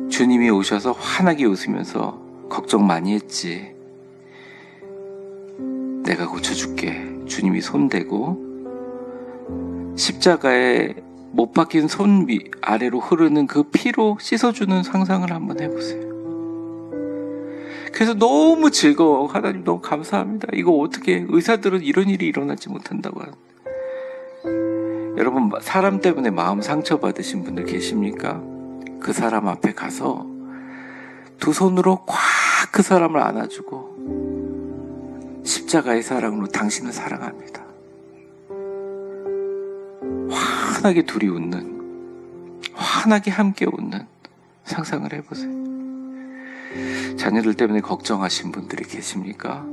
주님이 오셔서 환하게 웃으면서 걱정 많이 했지. 내가 고쳐줄게. 주님이 손대고 십자가에 못 박힌 손 아래로 흐르는 그 피로 씻어주는 상상을 한번 해보세요. 그래서 너무 즐거워. 하나님 너무 감사합니다. 이거 어떻게 의사들은 이런 일이 일어나지 못한다고 하는데. 여러분 사람 때문에 마음 상처받으신 분들 계십니까? 그 사람 앞에 가서 두 손으로 꽉 그 사람을 안아주고 십자가의 사랑으로 당신을 사랑합니다. 환하게 둘이 웃는, 환하게 함께 웃는 상상을 해보세요. 자녀들 때문에 걱정하신 분들이 계십니까?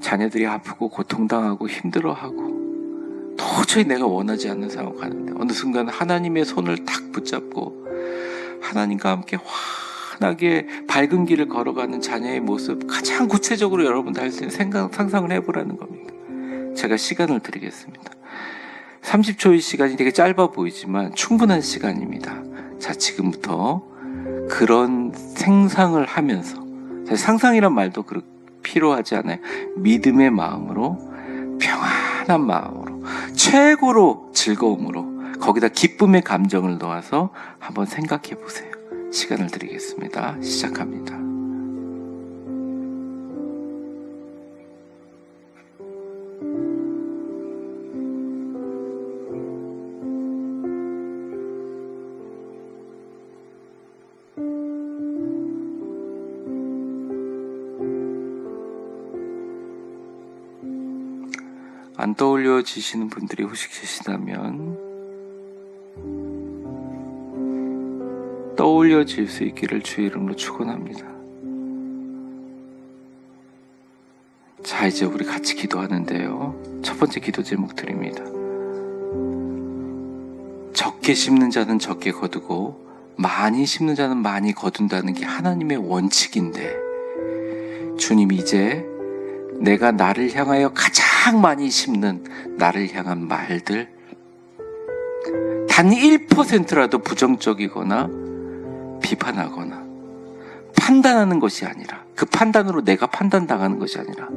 자녀들이 아프고 고통당하고 힘들어하고 도저히 내가 원하지 않는 상황 가는데 어느 순간 하나님의 손을 탁 붙잡고 하나님과 함께 환하게 밝은 길을 걸어가는 자녀의 모습 가장 구체적으로 여러분들 할 수 있는 상상을 해보라는 겁니다. 제가 시간을 드리겠습니다. 30초의 시간이 되게 짧아 보이지만 충분한 시간입니다. 자, 지금부터 그런 생상을 하면서, 상상이란 말도 필요하지 않아요. 믿음의 마음으로, 평안한 마음으로, 최고로 즐거움으로, 거기다 기쁨의 감정을 넣어서 한번 생각해 보세요. 시간을 드리겠습니다. 시작합니다. 안 떠올려지시는 분들이 혹시 계시다면 떠올려질 수 있기를 주의 이름으로 축원합니다. 자, 이제 우리 같이 기도하는데요. 첫 번째 기도 제목 드립니다. 적게 심는 자는 적게 거두고 많이 심는 자는 많이 거둔다는 게 하나님의 원칙인데, 주님이 이제 내가 나를 향하여 가장 많이 심는 나를 향한 말들, 단 1%라도 부정적이거나 비판하거나 판단하는 것이 아니라, 그 판단으로 내가 판단당하는 것이 아니라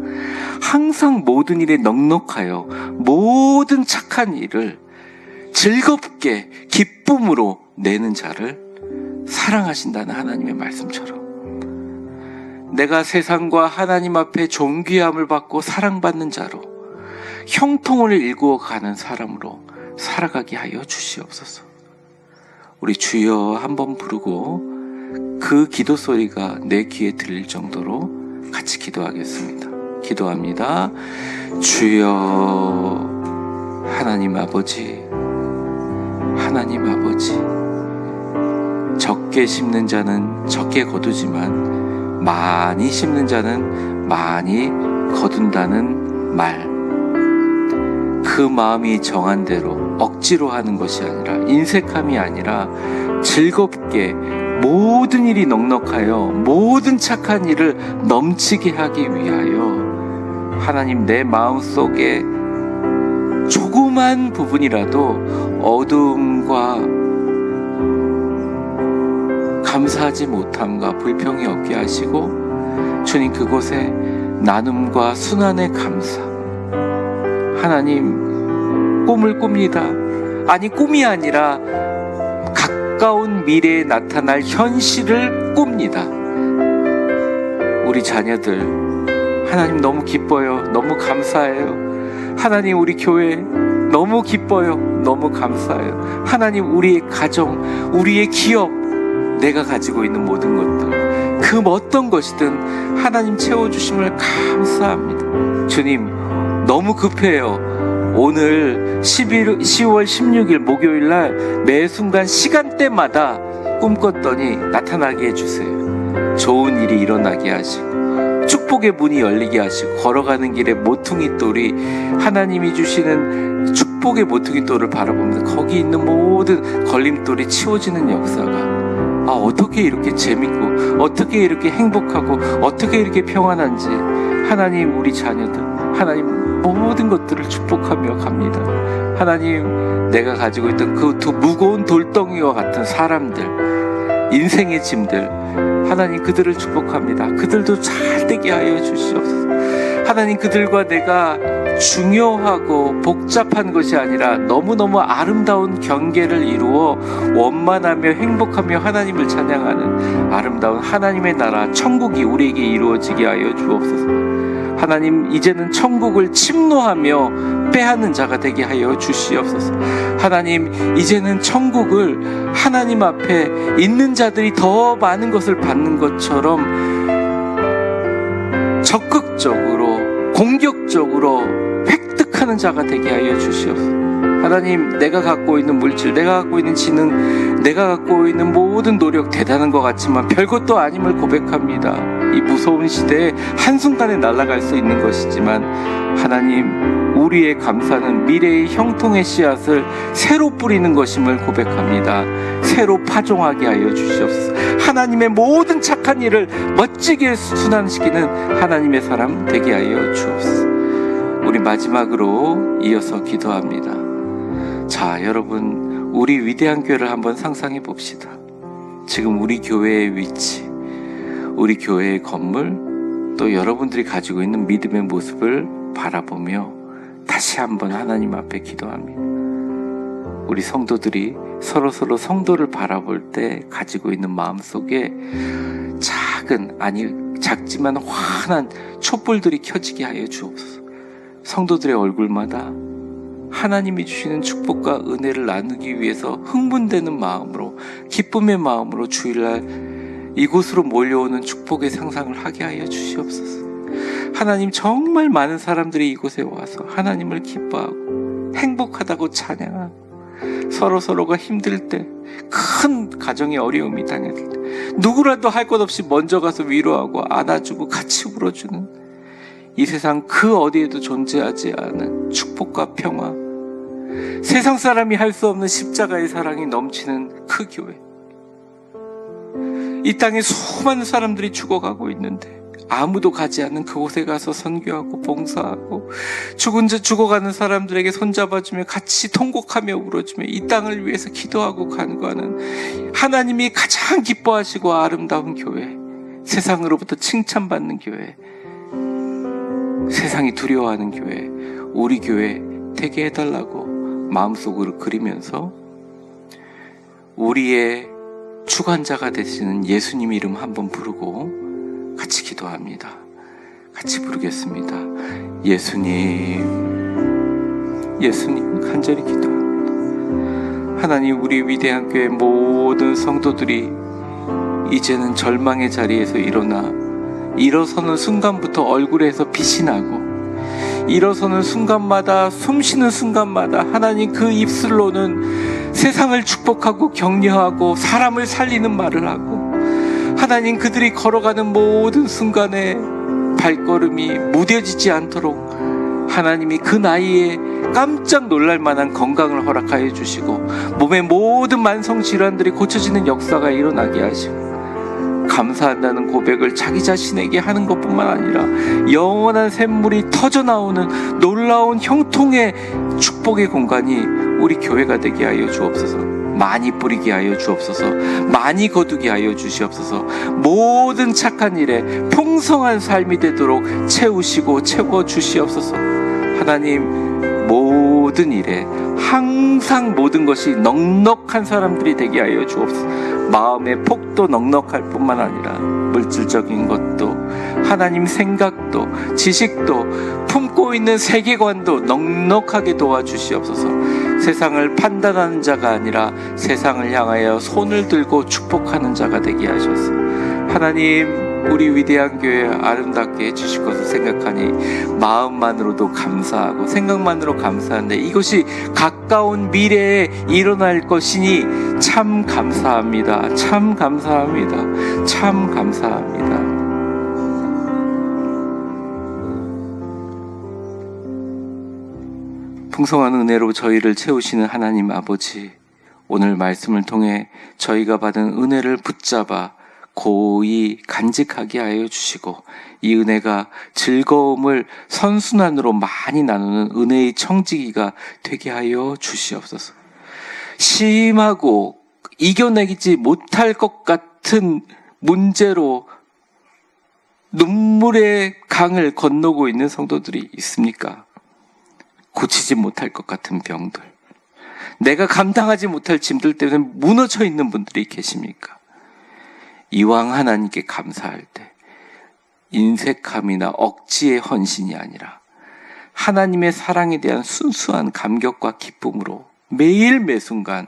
항상 모든 일에 넉넉하여 모든 착한 일을 즐겁게 기쁨으로 내는 자를 사랑하신다는 하나님의 말씀처럼 내가 세상과 하나님 앞에 존귀함을 받고 사랑받는 자로 형통을 일구어가는 사람으로 살아가게 하여 주시옵소서. 우리 주여 한번 부르고 그 기도 소리가 내 귀에 들릴 정도로 같이 기도하겠습니다. 기도합니다. 주여, 하나님 아버지, 하나님 아버지, 적게 심는 자는 적게 거두지만 많이 심는 자는 많이 거둔다는 말, 그 마음이 정한 대로 억지로 하는 것이 아니라, 인색함이 아니라 즐겁게 모든 일이 넉넉하여 모든 착한 일을 넘치게 하기 위하여 하나님, 내 마음속에 조그만 부분이라도 어두움과 감사하지 못함과 불평이 없게 하시고, 주님 그곳에 나눔과 순환의 감사, 하나님 꿈을 꿉니다. 아니, 꿈이 아니라 가까운 미래에 나타날 현실을 꿉니다. 우리 자녀들, 하나님 너무 기뻐요. 너무 감사해요. 하나님, 우리 교회 너무 기뻐요. 너무 감사해요. 하나님, 우리의 가정, 우리의 기업, 내가 가지고 있는 모든 것들, 그 어떤 것이든 하나님 채워주심을 감사합니다. 주님, 너무 급해요. 오늘 10월 16일 목요일날 매 순간 시간대마다 꿈꿨더니 나타나게 해주세요. 좋은 일이 일어나게 하시고 축복의 문이 열리게 하시고 걸어가는 길에 모퉁이 돌이, 하나님이 주시는 축복의 모퉁이 돌을 바라보면서 거기 있는 모든 걸림돌이 치워지는 역사가, 어떻게 이렇게 재밌고 어떻게 이렇게 행복하고 어떻게 이렇게 평안한지, 하나님, 우리 자녀들, 하나님 모든 것들을 축복하며 갑니다. 하나님, 내가 가지고 있던 그 두 무거운 돌덩이와 같은 사람들, 인생의 짐들, 하나님 그들을 축복합니다. 그들도 잘 되게 하여 주시옵소서. 하나님, 그들과 내가 중요하고 복잡한 것이 아니라 너무너무 아름다운 경계를 이루어 원만하며 행복하며 하나님을 찬양하는 아름다운 하나님의 나라, 천국이 우리에게 이루어지게 하여 주옵소서. 하나님, 이제는 천국을 침노하며 빼앗는 자가 되게 하여 주시옵소서. 하나님, 이제는 천국을 하나님 앞에 있는 자들이 더 많은 것을 받는 것처럼 적극적으로, 공격적으로 획득하는 자가 되게 하여 주시옵소서. 하나님, 내가 갖고 있는 물질, 내가 갖고 있는 지능, 내가 갖고 있는 모든 노력 대단한 것 같지만 별것도 아님을 고백합니다. 이 무서운 시대에 한순간에 날아갈 수 있는 것이지만, 하나님, 우리의 감사는 미래의 형통의 씨앗을 새로 뿌리는 것임을 고백합니다. 새로 파종하게 하여 주시옵소서. 하나님의 모든 착한 일을 멋지게 순환시키는 하나님의 사람 되게 하여 주옵소서. 우리 마지막으로 이어서 기도합니다. 자, 여러분, 우리 위대한 교회를 한번 상상해 봅시다. 지금 우리 교회의 위치, 우리 교회의 건물, 또 여러분들이 가지고 있는 믿음의 모습을 바라보며 다시 한번 하나님 앞에 기도합니다. 우리 성도들이 서로 성도를 바라볼 때 가지고 있는 마음속에 작은, 아니 작지만 환한 촛불들이 켜지게 하여 주옵소서. 성도들의 얼굴마다 하나님이 주시는 축복과 은혜를 나누기 위해서 흥분되는 마음으로, 기쁨의 마음으로 주일날 이곳으로 몰려오는 축복의 상상을 하게 하여 주시옵소서. 하나님, 정말 많은 사람들이 이곳에 와서 하나님을 기뻐하고 행복하다고 찬양하고, 서로가 힘들 때, 큰 가정의 어려움이 당했을 때 누구라도 할 것 없이 먼저 가서 위로하고 안아주고 같이 울어주는, 이 세상 그 어디에도 존재하지 않은 축복과 평화, 세상 사람이 할 수 없는 십자가의 사랑이 넘치는 그 교회, 이 땅에 수많은 사람들이 죽어가고 있는데 아무도 가지 않는 그곳에 가서 선교하고 봉사하고, 죽어가는 사람들에게 손잡아주며 같이 통곡하며 울어주며 이 땅을 위해서 기도하고 간구하는 하나님이 가장 기뻐하시고 아름다운 교회, 세상으로부터 칭찬받는 교회, 세상이 두려워하는 교회, 우리 교회 되게 해달라고 마음속으로 그리면서 우리의 주관자가 되시는 예수님 이름 한번 부르고 같이 기도합니다. 같이 부르겠습니다. 예수님, 예수님 간절히 기도합니다. 하나님, 우리 위대한 교회 모든 성도들이 이제는 절망의 자리에서 일어서는 순간부터 얼굴에서 빛이 나고, 일어서는 순간마다, 숨쉬는 순간마다 하나님 그 입술로는 세상을 축복하고 격려하고 사람을 살리는 말을 하고, 하나님 그들이 걸어가는 모든 순간에 발걸음이 무뎌지지 않도록 하나님이 그 나이에 깜짝 놀랄 만한 건강을 허락하여 주시고, 몸의 모든 만성질환들이 고쳐지는 역사가 일어나게 하시고, 감사한다는 고백을 자기 자신에게 하는 것뿐만 아니라 영원한 샘물이 터져나오는 놀라운 형통의 축복의 공간이 우리 교회가 되게 하여 주옵소서. 많이 뿌리게 하여 주옵소서. 많이 거두게 하여 주시옵소서. 모든 착한 일에 풍성한 삶이 되도록 채우시고 채워 주시옵소서. 하나님, 모든 모든 일에 항상 모든 것이 넉넉한 사람들이 되게 하여 주옵소서. 마음의 폭도 넉넉할 뿐만 아니라 물질적인 것도, 하나님 생각도, 지식도, 품고 있는 세계관도 넉넉하게 도와주시옵소서. 세상을 판단하는 자가 아니라 세상을 향하여 손을 들고 축복하는 자가 되게 하셔서, 하나님, 우리 위대한 교회 아름답게 해주실 것을 생각하니 마음만으로도 감사하고 생각만으로 감사한데, 이것이 가까운 미래에 일어날 것이니 참 감사합니다. 참 감사합니다. 참 감사합니다. 풍성한 은혜로 저희를 채우시는 하나님 아버지, 오늘 말씀을 통해 저희가 받은 은혜를 붙잡아 고이 간직하게 하여 주시고, 이 은혜가 즐거움을 선순환으로 많이 나누는 은혜의 청지기가 되게 하여 주시옵소서. 심하고 이겨내지 못할 것 같은 문제로 눈물의 강을 건너고 있는 성도들이 있습니까? 고치지 못할 것 같은 병들, 내가 감당하지 못할 짐들 때문에 무너져 있는 분들이 계십니까? 이왕 하나님께 감사할 때 인색함이나 억지의 헌신이 아니라 하나님의 사랑에 대한 순수한 감격과 기쁨으로 매일 매순간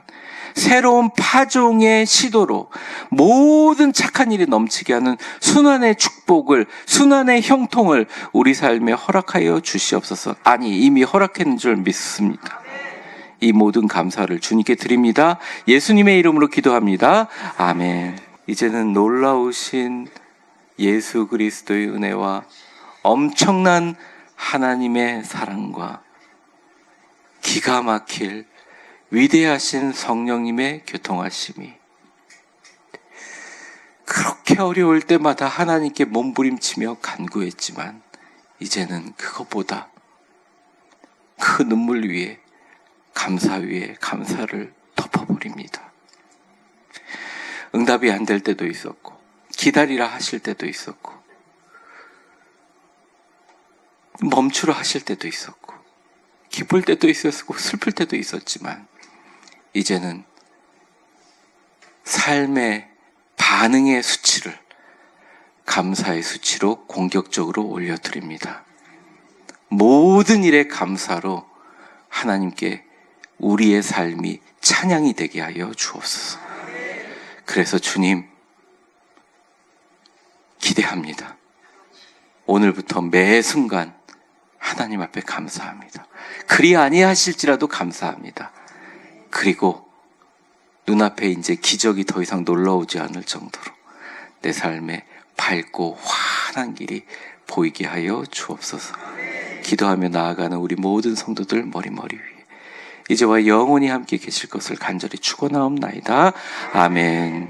새로운 파종의 시도로 모든 착한 일이 넘치게 하는 순환의 축복을, 순환의 형통을 우리 삶에 허락하여 주시옵소서. 아니, 이미 허락했는 줄 믿습니다. 이 모든 감사를 주님께 드립니다. 예수님의 이름으로 기도합니다. 아멘. 이제는 놀라우신 예수 그리스도의 은혜와 엄청난 하나님의 사랑과 기가 막힐 위대하신 성령님의 교통하심이, 그렇게 어려울 때마다 하나님께 몸부림치며 간구했지만 이제는 그것보다 그 눈물 위에 감사 위에 감사를 덮어버립니다. 응답이 안 될 때도 있었고, 기다리라 하실 때도 있었고, 멈추라 하실 때도 있었고, 기쁠 때도 있었고, 슬플 때도 있었지만 이제는 삶의 반응의 수치를 감사의 수치로 공격적으로 올려드립니다. 모든 일에 감사로 하나님께 우리의 삶이 찬양이 되게 하여 주옵소서. 그래서 주님, 기대합니다. 오늘부터 매 순간 하나님 앞에 감사합니다. 그리 아니하실지라도 감사합니다. 그리고 눈앞에 이제 기적이 더 이상 놀라우지 않을 정도로 내 삶에 밝고 환한 길이 보이게 하여 주옵소서. 기도하며 나아가는 우리 모든 성도들 머리 위에 이제와 영원히 함께 계실 것을 간절히 축원하옵나이다. 아멘.